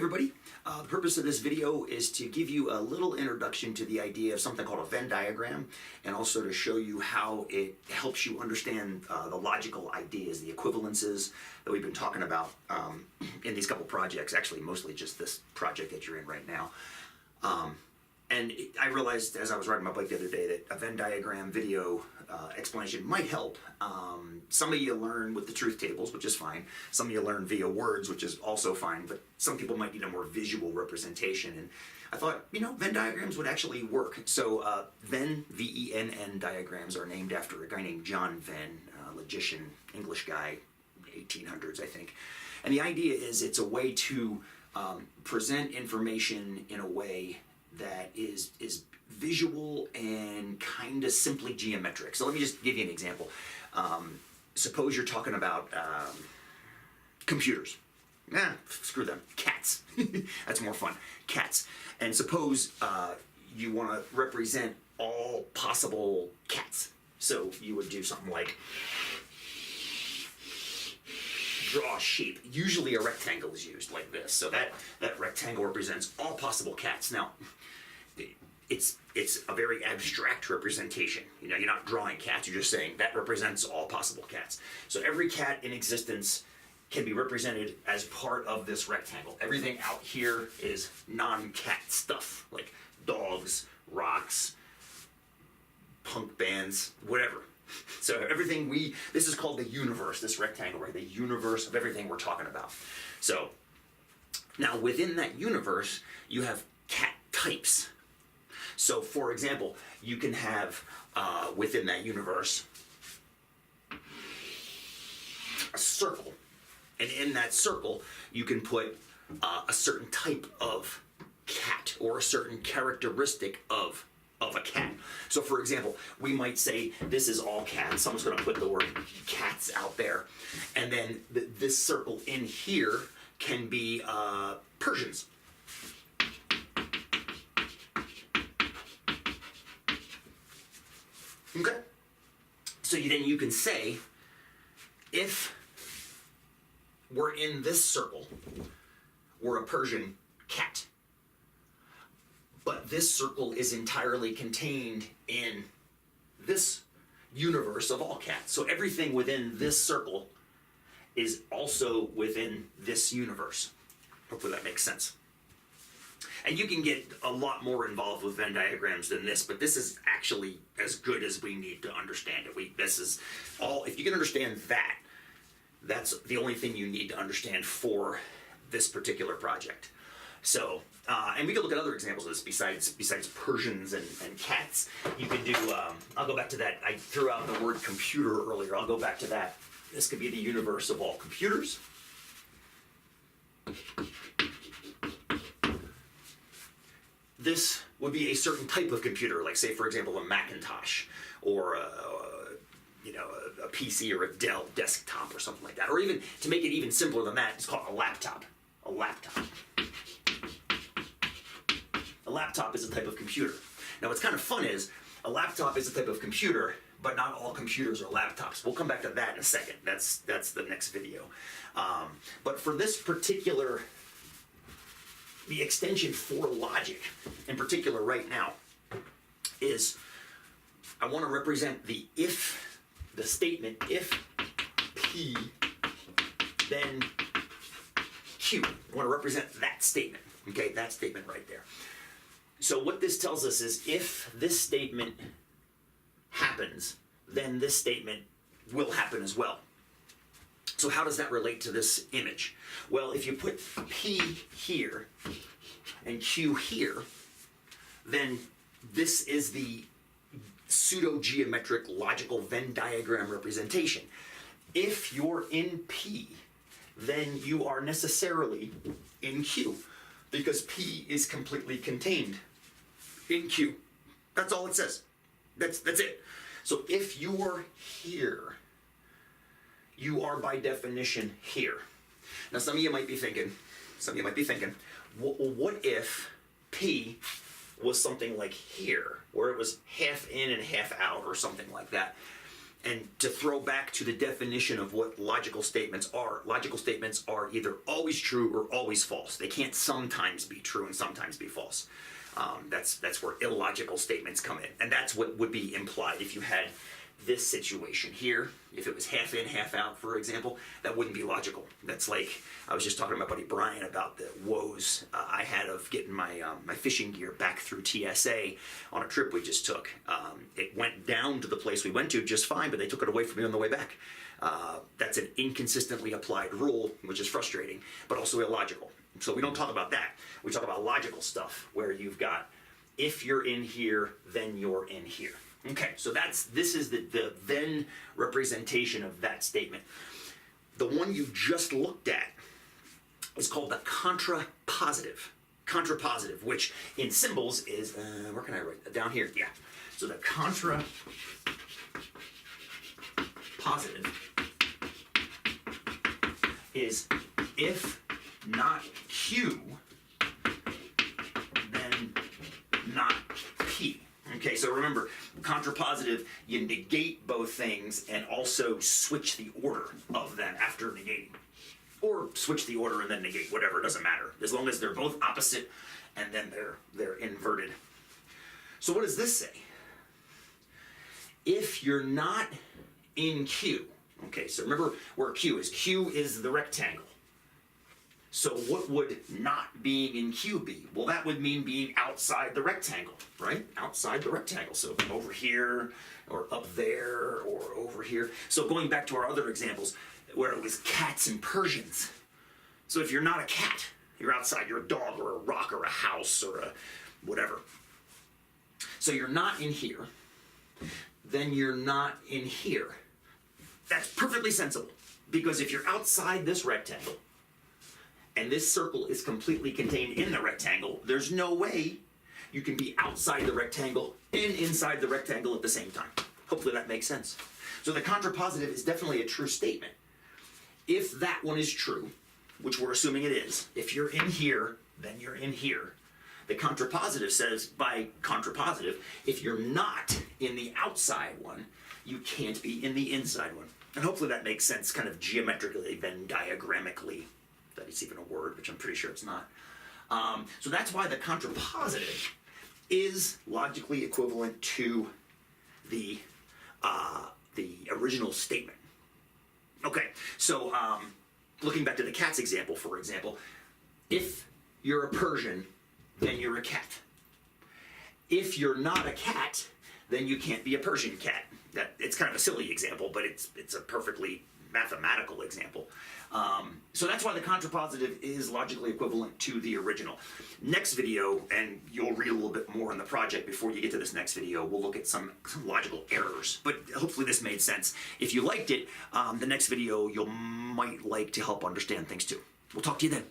everybody. The purpose of this video is to give you a little introduction to the idea of something called a Venn diagram, and also to show you how it helps you understand the logical ideas, the equivalences that we've been talking about in these couple projects, actually mostly just this project that you're in right now. I realized as I was riding my bike the other day that a Venn diagram video explanation might help. Some of you learn with the truth tables, which is fine. Some of you learn via words, which is also fine, but some people might need a more visual representation. And I thought, Venn diagrams would actually work. So Venn, V-E-N-N diagrams are named after a guy named John Venn, a logician, English guy, 1800s, I think. And the idea is it's a way to present information in a way that is visual and kind of simply geometric. So let me just give you an example. Suppose you're talking about computers. Screw them. Cats. That's more fun. Cats. And suppose you want to represent all possible cats. So you would do something like draw a shape. Usually a rectangle is used like this. So that rectangle represents all possible cats. Now, it's a very abstract representation. You're not drawing cats, you're just saying that represents all possible cats. So every cat in existence can be represented as part of this rectangle. Everything out here is non-cat stuff, like dogs, rocks, punk bands, whatever. So everything this is called the universe, this rectangle, right? The universe of everything we're talking about. So now within that universe, you have cat types. So for example, you can have within that universe a circle. And in that circle, you can put a certain type of cat or a certain characteristic of a cat. So for example, we might say this is all cats. Someone's going to put the word cats out there. And then this circle in here can be Persians. Okay? So then you can say, if we're in this circle, we're a Persian cat. But this circle is entirely contained in this universe of all cats. So everything within this circle is also within this universe. Hopefully that makes sense. And you can get a lot more involved with Venn diagrams than this, but this is actually as good as we need to understand it. This is all, if you can understand that, that's the only thing you need to understand for this particular project. So, and we can look at other examples of this besides Persians and cats. You can do, I'll go back to that. I threw out the word computer earlier. I'll go back to that. This could be the universe of all computers. This would be a certain type of computer, like say, for example, a Macintosh or a PC or a Dell desktop or something like that. Or even, to make it even simpler than that, it's called a laptop. A laptop. A laptop is a type of computer. Now what's kind of fun is, a laptop is a type of computer, but not all computers are laptops. We'll come back to that in a second. That's the next video. But for this particular, the extension for logic, in particular right now, is I want to represent the statement if P, then Q. I want to represent that statement, okay, that statement right there. So what this tells us is if this statement happens, then this statement will happen as well. So how does that relate to this image? Well, if you put P here and Q here, then this is the pseudo-geometric logical Venn diagram representation. If you're in P, then you are necessarily in Q, because P is completely contained in Q. That's all it says. That's it. So if you're here, you are by definition here. Now some of you might be thinking, what if P was something like here, where it was half in and half out or something like that? And to throw back to the definition of what logical statements are either always true or always false. They can't sometimes be true and sometimes be false. That's where illogical statements come in. And that's what would be implied if you had this situation here. If it was half in, half out, for example, that wouldn't be logical. That's like, I was just talking to my buddy Brian about the woes I had of getting my fishing gear back through TSA on a trip we just took. It went down to the place we went to just fine, but they took it away from me on the way back. That's an inconsistently applied rule, which is frustrating, but also illogical. So we don't talk about that. We talk about logical stuff, where you've got, if you're in here, then you're in here. Okay, so this is the Venn representation of that statement. The one you just looked at is called the contrapositive. Contrapositive, which in symbols is, where can I write that? Down here, yeah. So the contrapositive is if not Q, then not P. Okay, so remember, contrapositive, you negate both things and also switch the order of them after negating. Or switch the order and then negate, whatever, it doesn't matter. As long as they're both opposite and then they're inverted. So what does this say? If you're not in Q, okay, so remember where Q is. Q is the rectangle. So what would not being in Q be? Well, that would mean being outside the rectangle, right? Outside the rectangle. So over here, or up there, or over here. So going back to our other examples, where it was cats and Persians. So if you're not a cat, you're outside, you're a dog, or a rock, or a house, or a whatever. So you're not in here, then you're not in here. That's perfectly sensible, because if you're outside this rectangle, and this circle is completely contained in the rectangle, there's no way you can be outside the rectangle and inside the rectangle at the same time. Hopefully that makes sense. So the contrapositive is definitely a true statement. If that one is true, which we're assuming it is, if you're in here, then you're in here. The contrapositive says, by contrapositive, if you're not in the outside one, you can't be in the inside one. And hopefully that makes sense kind of geometrically, Venn diagrammically. That is even a word, which I'm pretty sure it's not. So that's why the contrapositive is logically equivalent to the original statement. Okay, so looking back to the cat's example, for example, if you're a Persian, then you're a cat. If you're not a cat, then you can't be a Persian cat. It's kind of a silly example, but it's a perfectly mathematical example. So that's why the contrapositive is logically equivalent to the original. Next video, and you'll read a little bit more in the project before you get to this next video, we'll look at some logical errors. But hopefully this made sense. If you liked it, the next video you might like to help understand things too. We'll talk to you then.